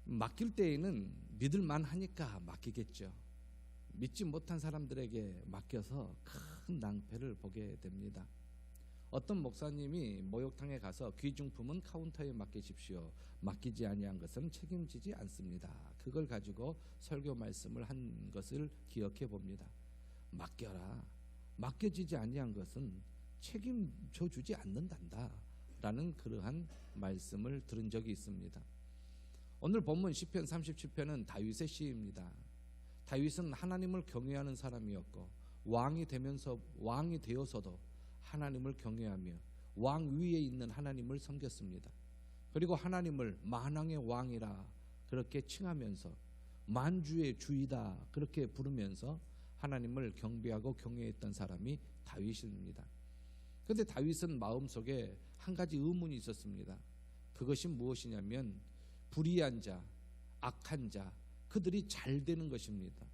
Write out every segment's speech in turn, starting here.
맡길 때에는 믿을만 하니까 맡기겠죠. 믿지 못한 사람들에게 맡겨서 큰 낭패를 보게 됩니다. 어떤 목사님이 목욕탕에 가서 귀중품은 카운터에 맡기십시오. 맡기지 아니한 것은 책임지지 않습니다. 그걸 가지고 설교 말씀을 한 것을 기억해 봅니다. 맡겨라. 맡겨지지 아니한 것은 책임져 주지 않는단다 라는 그러한 말씀을 들은 적이 있습니다. 오늘 본문 시편 37편은 다윗의 시입니다. 다윗은 하나님을 경외하는 사람이었고 왕이 되어서도 하나님을 경외하며 왕 위에 있는 하나님을 섬겼습니다. 그리고 하나님을 만왕의 왕이라 그렇게 칭하면서 만주의 주이다 그렇게 부르면서 하나님을 경배하고 경외했던 사람이 다윗입니다. 그런데 다윗은 마음속에 한 가지 의문이 있었습니다. 그것이 무엇이냐면 불의한 자, 악한 자, 그들이 잘 되는 것입니다.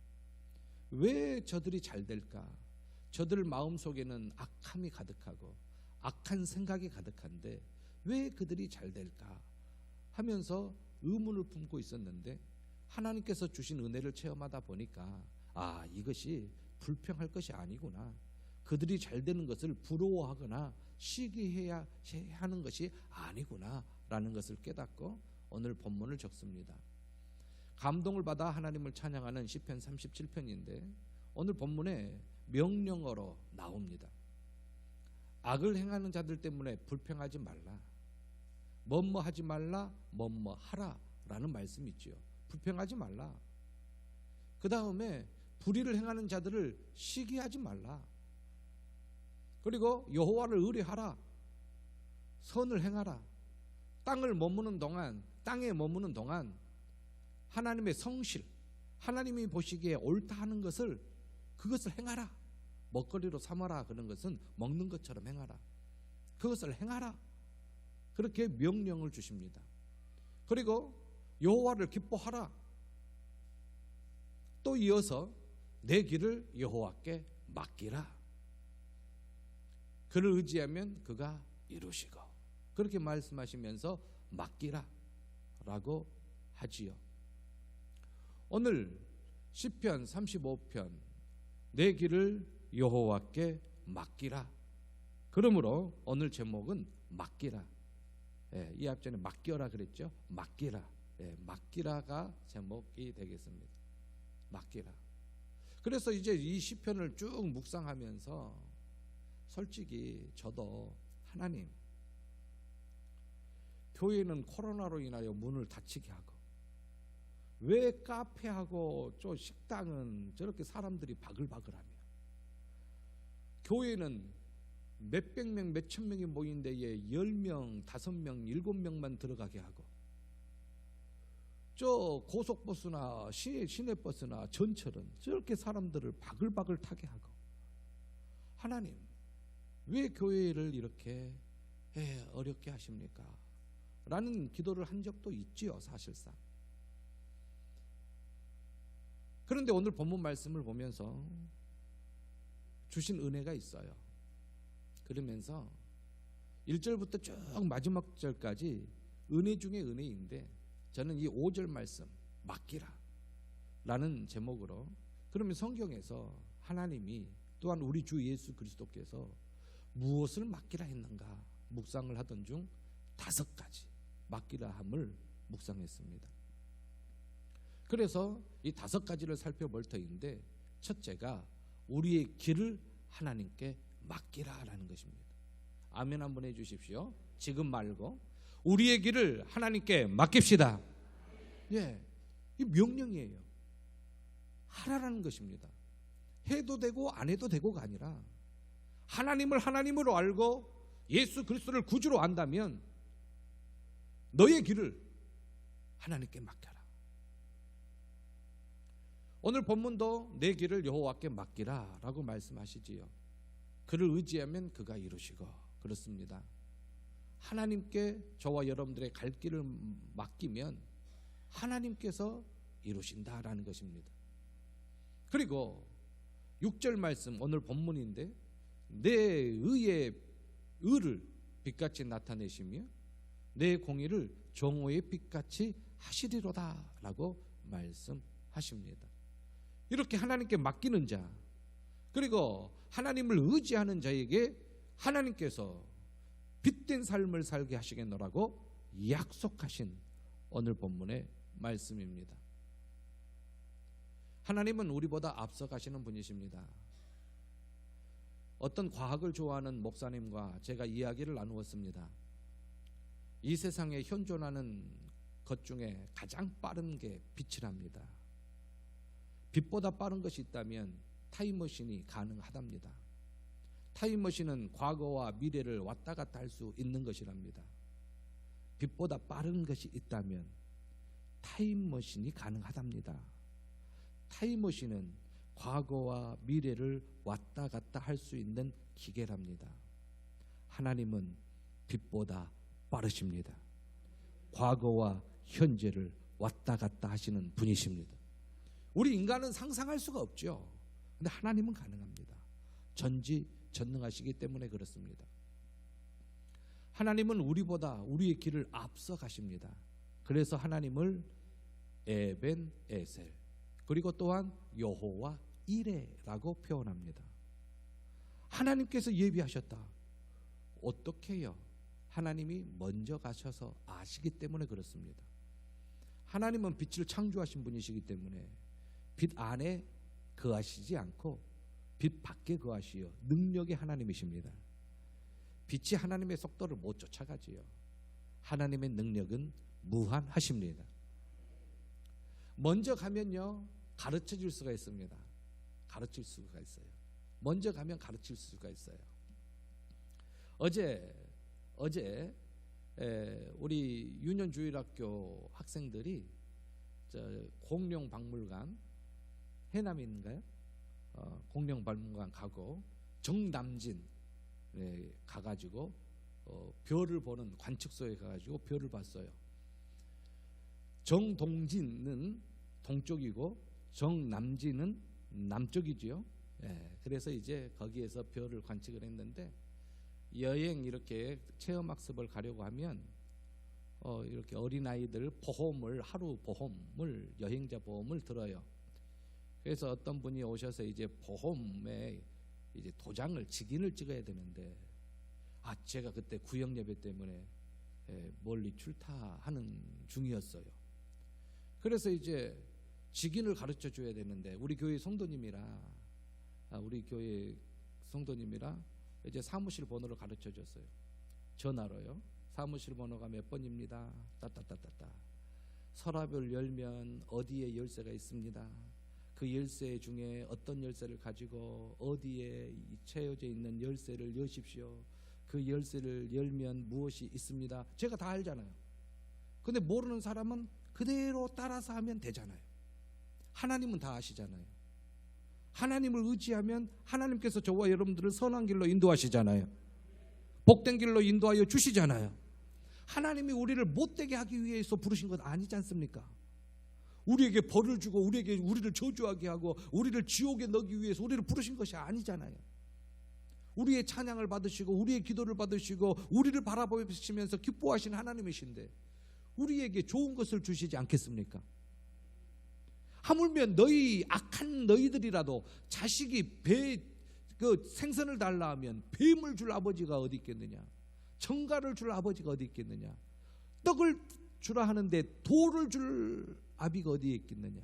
왜 저들이 잘 될까? 저들 마음속에는 악함이 가득하고 악한 생각이 가득한데 왜 그들이 잘 될까 하면서 의문을 품고 있었는데 하나님께서 주신 은혜를 체험하다 보니까 이것이 불평할 것이 아니구나. 그들이 잘 되는 것을 부러워하거나 시기해야 하는 것이 아니구나 라는 것을 깨닫고 오늘 본문을 적습니다. 감동을 받아 하나님을 찬양하는 시편 37편인데 오늘 본문에 명령어로 나옵니다. 악을 행하는 자들 때문에 불평하지 말라. 뭐뭐 하지 말라, 뭐뭐 하라 라는 말씀이 있지요. 불평하지 말라. 그 다음에 불의를 행하는 자들을 시기하지 말라. 그리고 여호와를 의뢰하라. 선을 행하라. 땅에 머무는 동안 하나님의 성실, 하나님이 보시기에 옳다 하는 것을 그것을 행하라. 먹거리로 삼아라. 그런 것은 먹는 것처럼 행하라. 그것을 행하라. 그렇게 명령을 주십니다. 그리고 여호와를 기뻐하라. 또 이어서 내 길을 여호와께 맡기라. 그를 의지하면 그가 이루시고 그렇게 말씀하시면서 맡기라 라고 하지요. 오늘 시편 35편 내 길을 여호와께 맡기라. 그러므로 오늘 제목은 맡기라. 이 앞전에 맡겨라 그랬죠. 맡기라. 맡기라가 제목이 되겠습니다. 맡기라. 그래서 이제 이 시편을 쭉 묵상하면서 솔직히 저도 하나님, 교회는 코로나로 인하여 문을 닫히게 하고 왜 카페하고 저 식당은 저렇게 사람들이 바글바글하며 교회는 몇백 명, 몇천 명이 모인 데에 10명, 5명, 7명만 들어가게 하고 저 고속버스나 시내버스나 전철은 저렇게 사람들을 바글바글 타게 하고 하나님 왜 교회를 이렇게 어렵게 하십니까? 라는 기도를 한 적도 있지요, 사실상. 그런데 오늘 본문 말씀을 보면서 주신 은혜가 있어요. 그러면서 1절부터 쭉 마지막 절까지 은혜 중에 은혜인데 저는 이 5절 말씀 맡기라 라는 제목으로 그러면 성경에서 하나님이 또한 우리 주 예수 그리스도께서 무엇을 맡기라 했는가 묵상을 하던 중 5가지 맡기라 함을 묵상했습니다. 그래서 이 5가지를 살펴볼 터인데 첫째가 우리의 길을 하나님께 맡기라라는 것입니다. 아멘 한번 해주십시오. 지금 말고 우리의 길을 하나님께 맡깁시다. 이 명령이에요. 하라라는 것입니다. 해도 되고 안 해도 되고가 아니라 하나님을 하나님으로 알고 예수 그리스도를 구주로 안다면 너의 길을 하나님께 맡겨라. 오늘 본문도 내 길을 여호와께 맡기라 라고 말씀하시지요. 그를 의지하면 그가 이루시고 그렇습니다. 하나님께 저와 여러분들의 갈 길을 맡기면 하나님께서 이루신다라는 것입니다. 그리고 6절 말씀 오늘 본문인데 내 의의 을을 빛같이 나타내시며 내 공의를 정오의 빛같이 하시리로다라고 말씀하십니다. 이렇게 하나님께 맡기는 자, 그리고 하나님을 의지하는 자에게 하나님께서 빛된 삶을 살게 하시겠노라고 약속하신 오늘 본문의 말씀입니다. 하나님은 우리보다 앞서가시는 분이십니다. 어떤 과학을 좋아하는 목사님과 제가 이야기를 나누었습니다. 이 세상에 현존하는 것 중에 가장 빠른 게 빛이랍니다. 빛보다 빠른 것이 있다면 타임머신이 가능하답니다. 타임머신은 과거와 미래를 왔다 갔다 할 수 있는 것이랍니다. 빛보다 빠른 것이 있다면 타임머신이 가능하답니다. 타임머신은 과거와 미래를 왔다 갔다 할 수 있는 기계랍니다. 하나님은 빛보다 빠르십니다. 과거와 현재를 왔다 갔다 하시는 분이십니다. 우리 인간은 상상할 수가 없죠. 근데 하나님은 가능합니다. 전지전능하시기 때문에 그렇습니다. 하나님은 우리보다 우리의 길을 앞서 가십니다. 그래서 하나님을 에벤에셀, 그리고 또한 여호와 이레라고 표현합니다. 하나님께서 예비하셨다. 어떻게 해요? 하나님이 먼저 가셔서 아시기 때문에 그렇습니다. 하나님은 빛을 창조하신 분이시기 때문에 빛 안에 거하시지 않고 빛 밖에 거하시어 능력의 하나님이십니다. 빛이 하나님의 속도를 못 쫓아가지요. 하나님의 능력은 무한하십니다. 먼저 가면요, 가르쳐 줄 수가 있습니다. 가르칠 수가 있어요. 먼저 가면 가르칠 수가 있어요. 어제 우리 유년주일학교 학생들이 공룡박물관, 해남인가요? 공룡박물관 가고 정남진 가가지고 별을 보는 관측소에 가가지고 별을 봤어요. 정동진은 동쪽이고 정남진은 남쪽이지요. 그래서 이제 거기에서 별을 관측을 했는데, 여행 이렇게 체험학습을 가려고 하면 이렇게 어린아이들 하루 보험을, 여행자 보험을 들어요. 그래서 어떤 분이 오셔서 이제 보험에 이제 도장을, 직인을 찍어야 되는데, 제가 그때 구역 예배 때문에 멀리 출타하는 중이었어요. 그래서 이제 직인을 가르쳐 줘야 되는데, 우리 교회 성도님이라 이제 사무실 번호를 가르쳐 줬어요. 전화로요. 사무실 번호가 몇 번입니다. 따따따따따. 서랍을 열면 어디에 열쇠가 있습니다. 그 열쇠 중에 어떤 열쇠를 가지고 어디에 채워져 있는 열쇠를 여십시오. 그 열쇠를 열면 무엇이 있습니다. 제가 다 알잖아요. 근데 모르는 사람은 그대로 따라서 하면 되잖아요. 하나님은 다 아시잖아요. 하나님을 의지하면 하나님께서 저와 여러분들을 선한 길로 인도하시잖아요. 복된 길로 인도하여 주시잖아요. 하나님이 우리를 못되게 하기 위해서 부르신 것 아니지 않습니까? 우리에게 벌을 주고 우리를 저주하게 하고 우리를 지옥에 넣기 위해서 우리를 부르신 것이 아니잖아요. 우리의 찬양을 받으시고 우리의 기도를 받으시고 우리를 바라보시면서 기뻐하시는 하나님이신데 우리에게 좋은 것을 주시지 않겠습니까? 하물며 악한 너희들이라도 자식이 생선을 달라 하면 뱀을 줄 아버지가 어디 있겠느냐? 정갈을 줄 아버지가 어디 있겠느냐? 떡을 주라 하는데 돌을 줄 아비가 어디에 있겠느냐?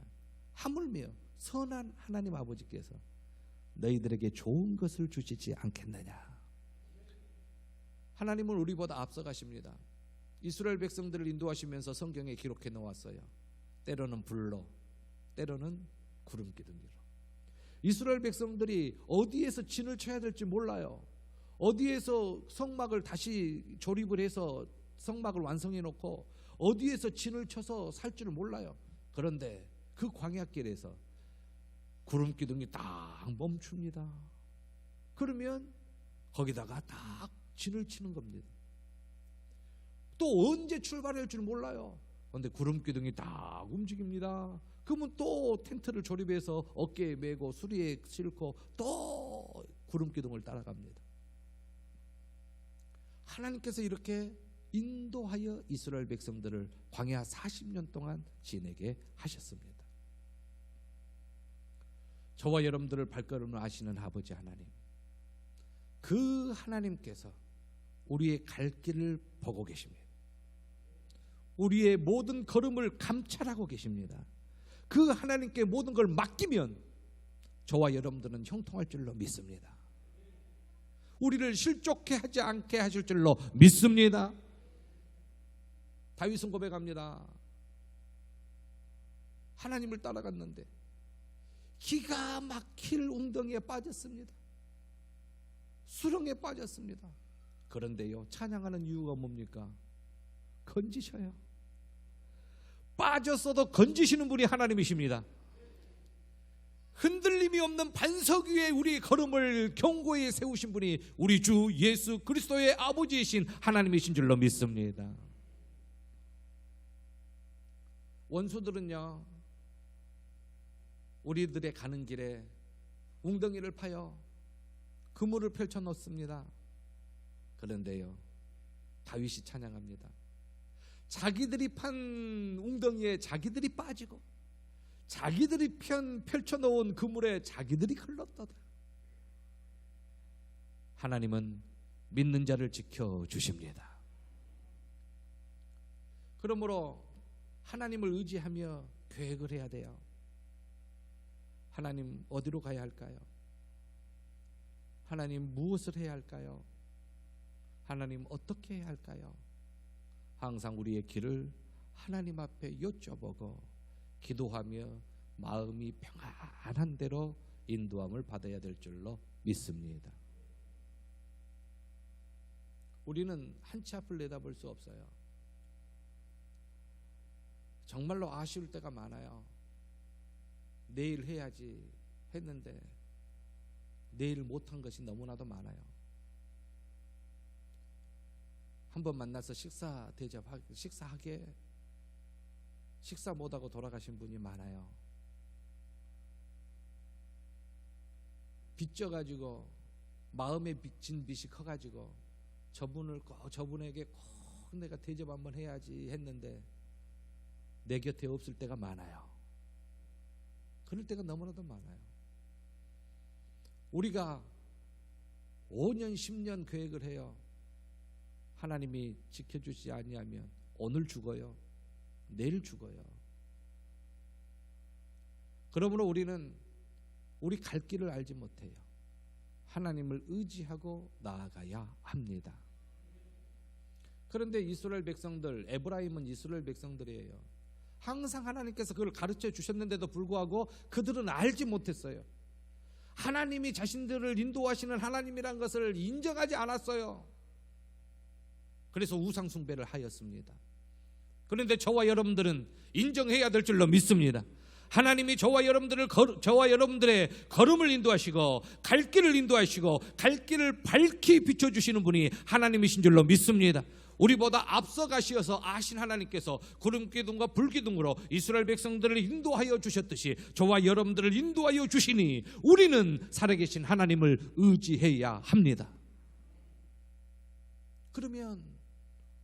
하물며 선한 하나님 아버지께서 너희들에게 좋은 것을 주시지 않겠느냐? 하나님은 우리보다 앞서가십니다. 이스라엘 백성들을 인도하시면서 성경에 기록해 놓았어요. 때로는 불로, 때로는 구름 기둥으로. 이스라엘 백성들이 어디에서 진을 쳐야 될지 몰라요. 어디에서 성막을 다시 조립을 해서 성막을 완성해 놓고 어디에서 진을 쳐서 살 줄 몰라요. 그런데 그 광야길에서 구름 기둥이 딱 멈춥니다. 그러면 거기다가 딱 진을 치는 겁니다. 또 언제 출발할 줄 몰라요. 그런데 구름 기둥이 딱 움직입니다. 그러면 또 텐트를 조립해서 어깨에 메고 수리에 싣고 또 구름 기둥을 따라갑니다. 하나님께서 이렇게 인도하여 이스라엘 백성들을 광야 40년 동안 지내게 하셨습니다. 저와 여러분들을 발걸음을 아시는 아버지 하나님, 그 하나님께서 우리의 갈 길을 보고 계십니다. 우리의 모든 걸음을 감찰하고 계십니다. 그 하나님께 모든 걸 맡기면 저와 여러분들은 형통할 줄로 믿습니다. 우리를 실족해 하지 않게 하실 줄로 믿습니다. 다윗은 고백합니다. 하나님을 따라갔는데 기가 막힐 웅덩이에 빠졌습니다. 수렁에 빠졌습니다. 그런데요, 찬양하는 이유가 뭡니까? 건지셔요. 빠졌어도 건지시는 분이 하나님이십니다. 흔들림이 없는 반석 위에 우리 걸음을 견고히 세우신 분이 우리 주 예수 그리스도의 아버지이신 하나님이신 줄로 믿습니다. 원수들은요, 우리들의 가는 길에 웅덩이를 파여 그물을 펼쳐 놓습니다. 그런데요, 다윗이 찬양합니다. 자기들이 판 웅덩이에 자기들이 빠지고 자기들이 펼쳐놓은 그물에 자기들이 흘렀도다. 하나님은 믿는 자를 지켜주십니다. 그러므로 하나님을 의지하며 계획을 해야 돼요. 하나님 어디로 가야 할까요? 하나님 무엇을 해야 할까요? 하나님 어떻게 해야 할까요? 항상 우리의 길을 하나님 앞에 여쭤보고 기도하며 마음이 평안한 대로 인도함을 받아야 될 줄로 믿습니다. 우리는 한 치 앞을 내다볼 수 없어요. 정말로 아쉬울 때가 많아요. 내일 해야지 했는데 내일 못한 것이 너무나도 많아요. 한번 만나서 식사 못하고 돌아가신 분이 많아요. 빚져가지고 마음에 빚진 빚이 커가지고 저분에게 꼭 내가 대접 한번 해야지 했는데 내 곁에 없을 때가 많아요. 그럴 때가 너무나도 많아요. 우리가 5년 10년 계획을 해요. 하나님이 지켜주지 아니하면 오늘 죽어요. 내일 죽어요. 그러므로 우리는 우리 갈 길을 알지 못해요. 하나님을 의지하고 나아가야 합니다. 그런데 이스라엘 백성들, 에브라임은 이스라엘 백성들이에요. 항상 하나님께서 그걸 가르쳐 주셨는데도 불구하고 그들은 알지 못했어요. 하나님이 자신들을 인도하시는 하나님이란 것을 인정하지 않았어요. 그래서 우상 숭배를 하였습니다. 그런데 저와 여러분들은 인정해야 될 줄로 믿습니다. 하나님이 저와 여러분들의 걸음을 인도하시고 갈 길을 인도하시고 갈 길을 밝히 비춰주시는 분이 하나님이신 줄로 믿습니다. 우리보다 앞서 가시어서 아신 하나님께서 구름기둥과 불기둥으로 이스라엘 백성들을 인도하여 주셨듯이 저와 여러분들을 인도하여 주시니 우리는 살아계신 하나님을 의지해야 합니다. 그러면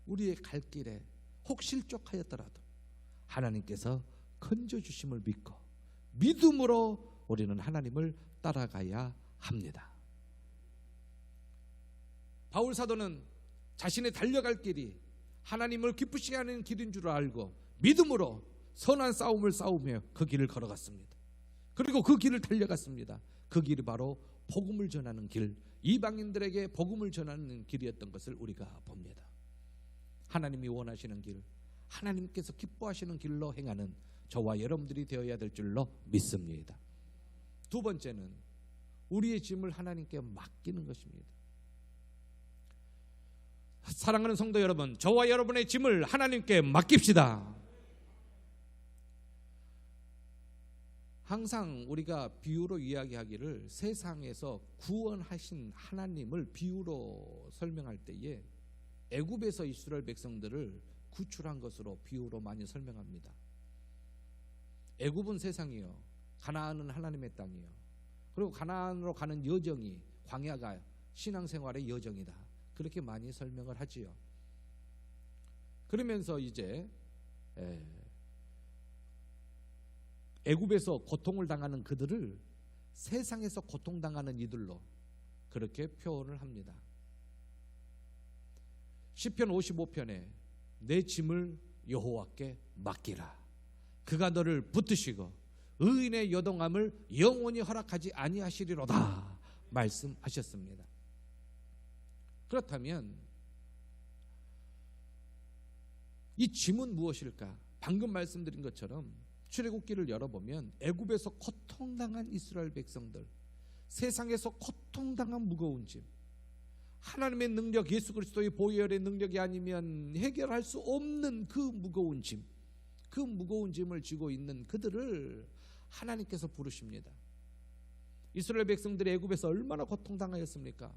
우리의 갈 길에 혹 실족하였더라도 하나님께서 건져주심을 믿고 믿음으로 우리는 하나님을 따라가야 합니다. 바울 사도는 자신의 달려갈 길이 하나님을 기쁘시게 하는 길인 줄 알고 믿음으로 선한 싸움을 싸우며 그 길을 걸어갔습니다. 그리고 그 길을 달려갔습니다. 그 길이 바로 복음을 전하는 길, 이방인들에게 복음을 전하는 길이었던 것을 우리가 봅니다. 하나님이 원하시는 길, 하나님께서 기뻐하시는 길로 행하는 저와 여러분들이 되어야 될 줄로 믿습니다. 두 번째는 우리의 짐을 하나님께 맡기는 것입니다. 사랑하는 성도 여러분, 저와 여러분의 짐을 하나님께 맡깁시다. 항상 우리가 비유로 이야기하기를 세상에서 구원하신 하나님을 비유로 설명할 때에 애굽에서 이스라엘 백성들을 구출한 것으로 비유로 많이 설명합니다. 애굽은 세상이요, 가나안은 하나님의 땅이요. 그리고 가나안으로 가는 여정이, 광야가 신앙생활의 여정이다, 그렇게 많이 설명을 하지요. 그러면서 이제 애굽에서 고통을 당하는 그들을 세상에서 고통당하는 이들로 그렇게 표현을 합니다. 시편 55편에 내 짐을 여호와께 맡기라. 그가 너를 붙드시고 의인의 요동함을 영원히 허락하지 아니하시리로다 말씀하셨습니다. 그렇다면 이 짐은 무엇일까? 방금 말씀드린 것처럼 출애굽기를 열어보면 애굽에서 고통당한 이스라엘 백성들, 세상에서 고통당한 무거운 짐, 하나님의 능력, 예수 그리스도의 보혈의 능력이 아니면 해결할 수 없는 그 무거운 짐, 그 무거운 짐을 지고 있는 그들을 하나님께서 부르십니다. 이스라엘 백성들이 애굽에서 얼마나 고통당하였습니까?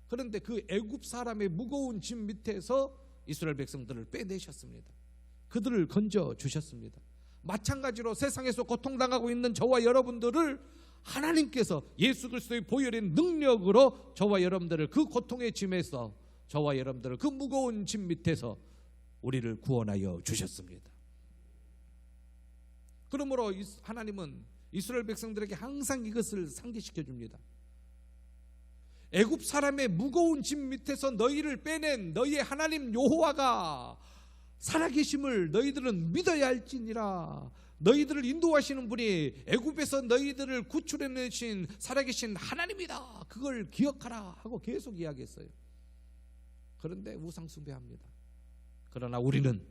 그런데 그 애굽 사람의 무거운 짐 밑에서 이스라엘 백성들을 빼내셨습니다. 그들을 건져 주셨습니다. 마찬가지로 세상에서 고통당하고 있는 저와 여러분들을 하나님께서 예수 그리스도의 보혈의 능력으로 저와 여러분들을 그 고통의 짐에서, 저와 여러분들을 그 무거운 짐 밑에서 우리를 구원하여 주셨습니다. 그러므로 하나님은 이스라엘 백성들에게 항상 이것을 상기시켜 줍니다. 애굽 사람의 무거운 짐 밑에서 너희를 빼낸 너희의 하나님 여호와가 살아계심을 너희들은 믿어야 할지니라. 너희들을 인도하시는 분이 애굽에서 너희들을 구출해내신 살아계신 하나님이다. 그걸 기억하라 하고 계속 이야기했어요. 그런데 우상숭배합니다. 그러나 우리는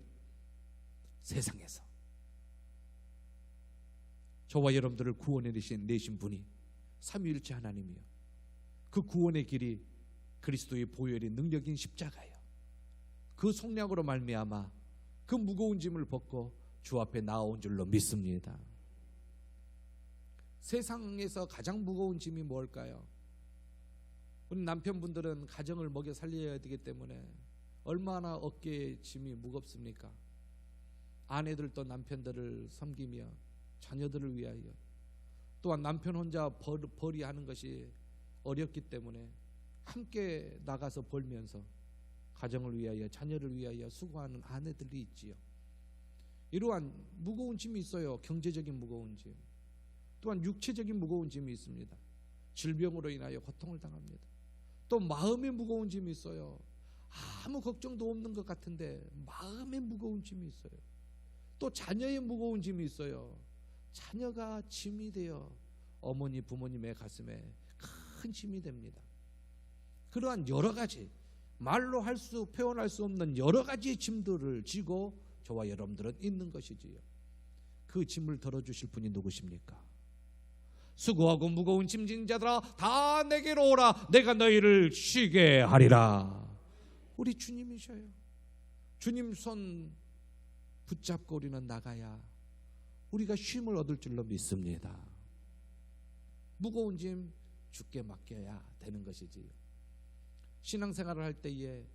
세상에서 저와 여러분들을 구원해내신 분이 삼위일체 하나님이요, 그 구원의 길이 그리스도의 보혈의 능력인 십자가예요. 그 속량으로 말미암아 그 무거운 짐을 벗고 주 앞에 나온 줄로 믿습니다. 세상에서 가장 무거운 짐이 뭘까요? 우리 남편분들은 가정을 먹여 살려야 되기 때문에 얼마나 어깨에 짐이 무겁습니까? 아내들도 남편들을 섬기며 자녀들을 위하여, 또한 남편 혼자 벌이하는 것이 어렵기 때문에 함께 나가서 벌면서 가정을 위하여, 자녀를 위하여 수고하는 아내들이 있지요. 이러한 무거운 짐이 있어요. 경제적인 무거운 짐, 또한 육체적인 무거운 짐이 있습니다. 질병으로 인하여 고통을 당합니다. 또 마음의 무거운 짐이 있어요. 아무 걱정도 없는 것 같은데 마음의 무거운 짐이 있어요. 또 자녀의 무거운 짐이 있어요. 자녀가 짐이 되어 어머니 부모님의 가슴에 큰 짐이 됩니다. 그러한 여러 가지 말로 표현할 수 없는 여러 가지 짐들을 지고 저와 여러분들은 있는 것이지요. 그 짐을 덜어주실 분이 누구십니까? 수고하고 무거운 짐진 자들아 다 내게로 오라, 내가 너희를 쉬게 하리라. 우리 주님이셔요. 주님 손 붙잡고 우리는 나가야 우리가 쉼을 얻을 줄로 믿습니다. 무거운 짐 주께 맡겨야 되는 것이지요. 신앙생활을 할 때에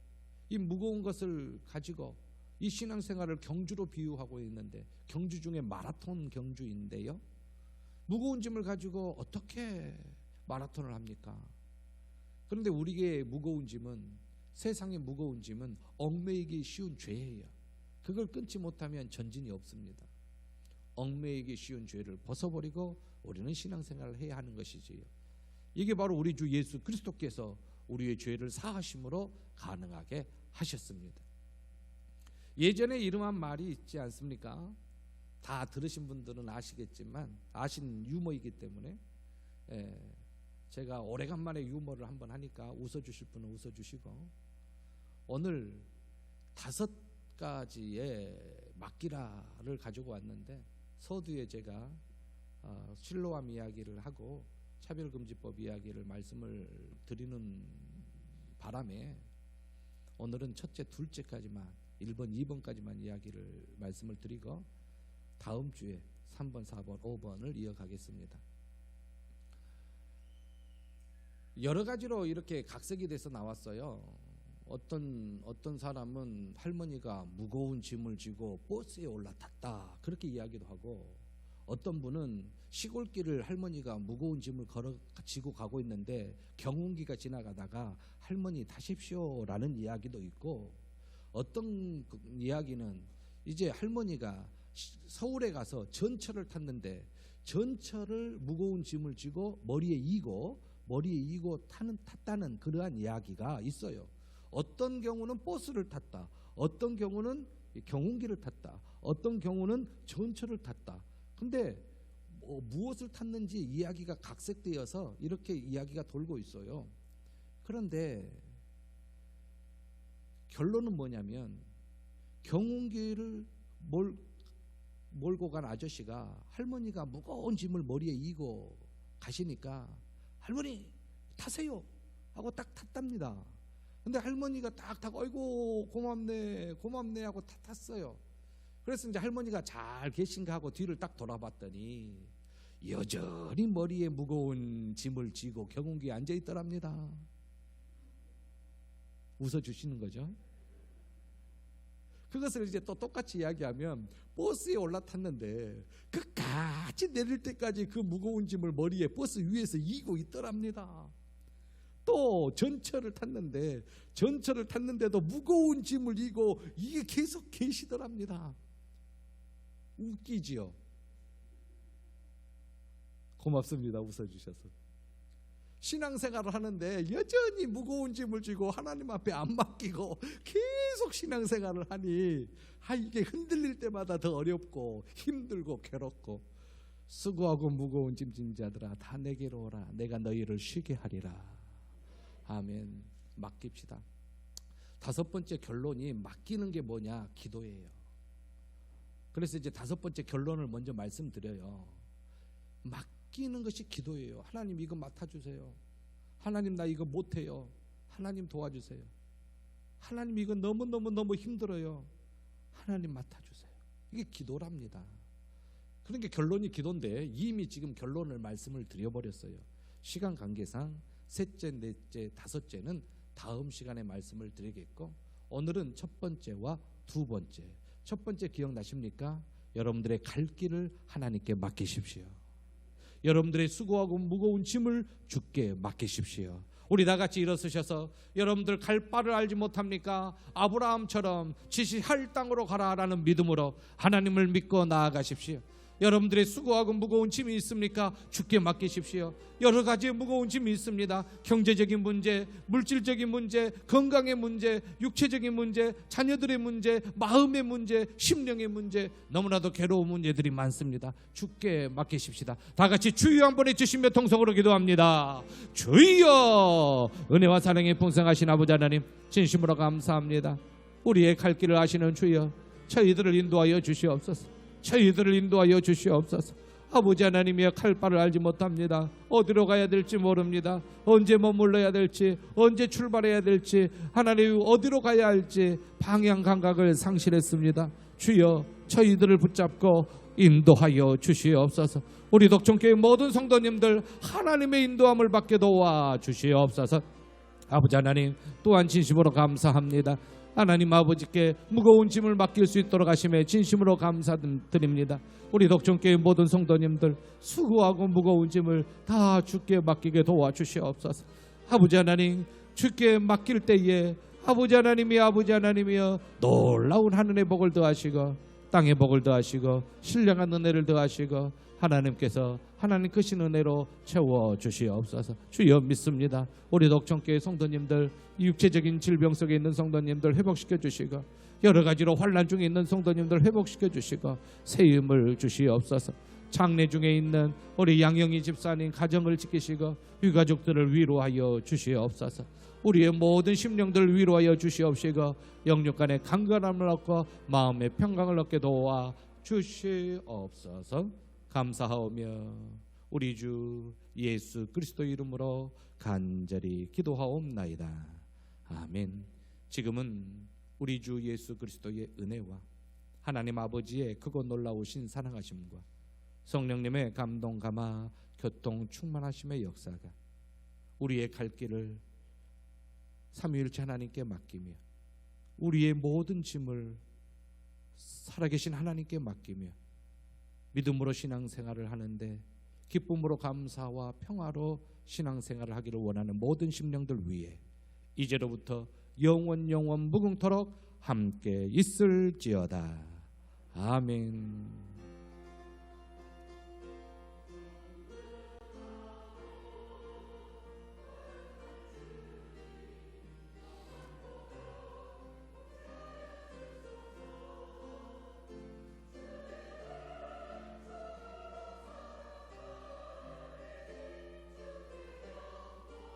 이 무거운 것을 가지고 이 신앙생활을 경주로 비유하고 있는데, 경주 중에 마라톤 경주인데요, 무거운 짐을 가지고 어떻게 마라톤을 합니까? 그런데 우리의 무거운 짐은, 세상의 무거운 짐은 얽매이기 쉬운 죄예요. 그걸 끊지 못하면 전진이 없습니다. 얽매이기 쉬운 죄를 벗어버리고 우리는 신앙생활을 해야 하는 것이지요. 이게 바로 우리 주 예수 그리스도께서 우리의 죄를 사하심으로 가능하게 하셨습니다. 예전에 이러한 말이 있지 않습니까? 다 들으신 분들은 아시겠지만, 아신 유머이기 때문에 제가 오래간만에 유머를 한번 하니까 웃어주실 분은 웃어주시고, 오늘 5가지의 맡기라를 가지고 왔는데, 서두에 제가 실로암 이야기를 하고 차별금지법 이야기를 말씀을 드리는 바람에 오늘은 첫째, 둘째까지만, 1번, 2번까지만 이야기를 말씀을 드리고 다음 주에 3번, 4번, 5번을 이어가겠습니다. 여러 가지로 이렇게 각색이 돼서 나왔어요. 어떤 사람은 할머니가 무거운 짐을 지고 버스에 올라탔다 그렇게 이야기도 하고, 어떤 분은 시골길을 할머니가 무거운 짐을 지고 가고 있는데 경운기가 지나가다가 할머니 타십시오라는 이야기도 있고, 어떤 이야기는 이제 할머니가 서울에 가서 전철을 탔는데 전철을 무거운 짐을 지고 머리에 이고 탔다는 그러한 이야기가 있어요. 어떤 경우는 버스를 탔다, 어떤 경우는 경운기를 탔다, 어떤 경우는 전철을 탔다. 근데 무엇을 탔는지 이야기가 각색되어서 이렇게 이야기가 돌고 있어요. 그런데 결론은 뭐냐면 경운기를 몰고 간 아저씨가 할머니가 무거운 짐을 머리에 이고 가시니까 할머니 타세요 하고 딱 탔답니다. 근데 할머니가 딱 타고 아이고 고맙네 하고 탔어요. 그래서 이제 할머니가 잘 계신가 하고 뒤를 딱 돌아봤더니 여전히 머리에 무거운 짐을 지고 경운기에 앉아 있더랍니다. 웃어주시는 거죠. 그것을 이제 또 똑같이 이야기하면 버스에 올라탔는데 끝까지 내릴 때까지 그 무거운 짐을 머리에 버스 위에서 이고 있더랍니다. 또 전철을 탔는데도 무거운 짐을 이고 이게 계속 계시더랍니다. 웃기지요? 고맙습니다. 웃어주셔서. 신앙생활을 하는데 여전히 무거운 짐을 지고 하나님 앞에 안 맡기고 계속 신앙생활을 하니 이게 흔들릴 때마다 더 어렵고 힘들고 괴롭고 수고하고 무거운 짐 진 자들아 다 내게로 오라 내가 너희를 쉬게 하리라. 아멘. 맡깁시다. 다섯 번째 결론이 맡기는 게 뭐냐? 기도예요. 그래서 이제 다섯 번째 결론을 먼저 말씀드려요. 맡기는 것이 기도예요. 하나님 이거 맡아주세요. 하나님 나 이거 못해요. 하나님 도와주세요. 하나님 이거 너무 힘들어요. 하나님 맡아주세요. 이게 기도랍니다. 그러니까 결론이 기도인데 이미 지금 결론을 말씀을 드려버렸어요. 시간 관계상 셋째, 넷째, 다섯째는 다음 시간에 말씀을 드리겠고 오늘은 첫 번째와 두 번째. 첫 번째 기억나십니까? 여러분들의 갈 길을 하나님께 맡기십시오. 여러분들의 수고하고 무거운 짐을 주께 맡기십시오. 우리 다같이 일어서셔서 여러분들 갈 바를 알지 못합니까? 아브라함처럼 지시할 땅으로 가라라는 믿음으로 하나님을 믿고 나아가십시오. 여러분들의 수고하고 무거운 짐이 있습니까? 주께 맡기십시오. 여러 가지의 무거운 짐이 있습니다. 경제적인 문제, 물질적인 문제, 건강의 문제, 육체적인 문제, 자녀들의 문제, 마음의 문제, 심령의 문제, 너무나도 괴로운 문제들이 많습니다. 주께 맡기십시다. 다 같이 주여 한번 해주시며 통성으로 기도합니다. 주여, 은혜와 사랑에 풍성하신 아버지 하나님 진심으로 감사합니다. 우리의 갈 길을 아시는 주여, 저희들을 인도하여 주시옵소서. 저희들을 인도하여 주시옵소서. 아버지 하나님이여, 갈 바를 알지 못합니다. 어디로 가야 될지 모릅니다. 언제 머물러야 될지, 언제 출발해야 될지, 하나님 어디로 가야 할지 방향 감각을 상실했습니다. 주여, 저희들을 붙잡고 인도하여 주시옵소서. 우리 독점교회 모든 성도님들 하나님의 인도함을 받게 도와 주시옵소서. 아버지 하나님 또한 진심으로 감사합니다. 하나님 아버지께 무거운 짐을 맡길 수 있도록 하심에 진심으로 감사드립니다. 우리 독점교회 모든 성도님들 수고하고 무거운 짐을 다 주께 맡기게 도와주시옵소서. 아버지 하나님 주께 맡길 때에 아버지 하나님이여 놀라운 하늘의 복을 더하시고 땅의 복을 더하시고 신령한 은혜를 더하시고 하나님께서 하나님 크신 은혜로 채워주시옵소서. 주여 믿습니다. 우리 독점교회 성도님들 육체적인 질병 속에 있는 성도님들 회복시켜 주시고 여러 가지로 환난 중에 있는 성도님들 회복시켜 주시고 새 힘을 주시옵소서. 장례 중에 있는 우리 양영희 집사님 가정을 지키시고 유가족들을 위로하여 주시옵소서. 우리의 모든 심령들을 위로하여 주시옵시고 영육 간의 강건함을 얻고 마음의 평강을 얻게 도와 주시옵소서. 감사하오며 우리 주 예수 그리스도 이름으로 간절히 기도하옵나이다. 아멘. 지금은 우리 주 예수 그리스도의 은혜와 하나님 아버지의 크고 놀라우신 사랑하심과 성령님의 감동 감화 교통 충만하심의 역사가 우리의 갈 길을 삼위일체 하나님께 맡기며 우리의 모든 짐을 살아계신 하나님께 맡기며 믿음으로 신앙생활을 하는데 기쁨으로 감사와 평화로 신앙생활을 하기를 원하는 모든 심령들 위해 이제로부터 영원 무궁토록 함께 있을지어다. 아멘.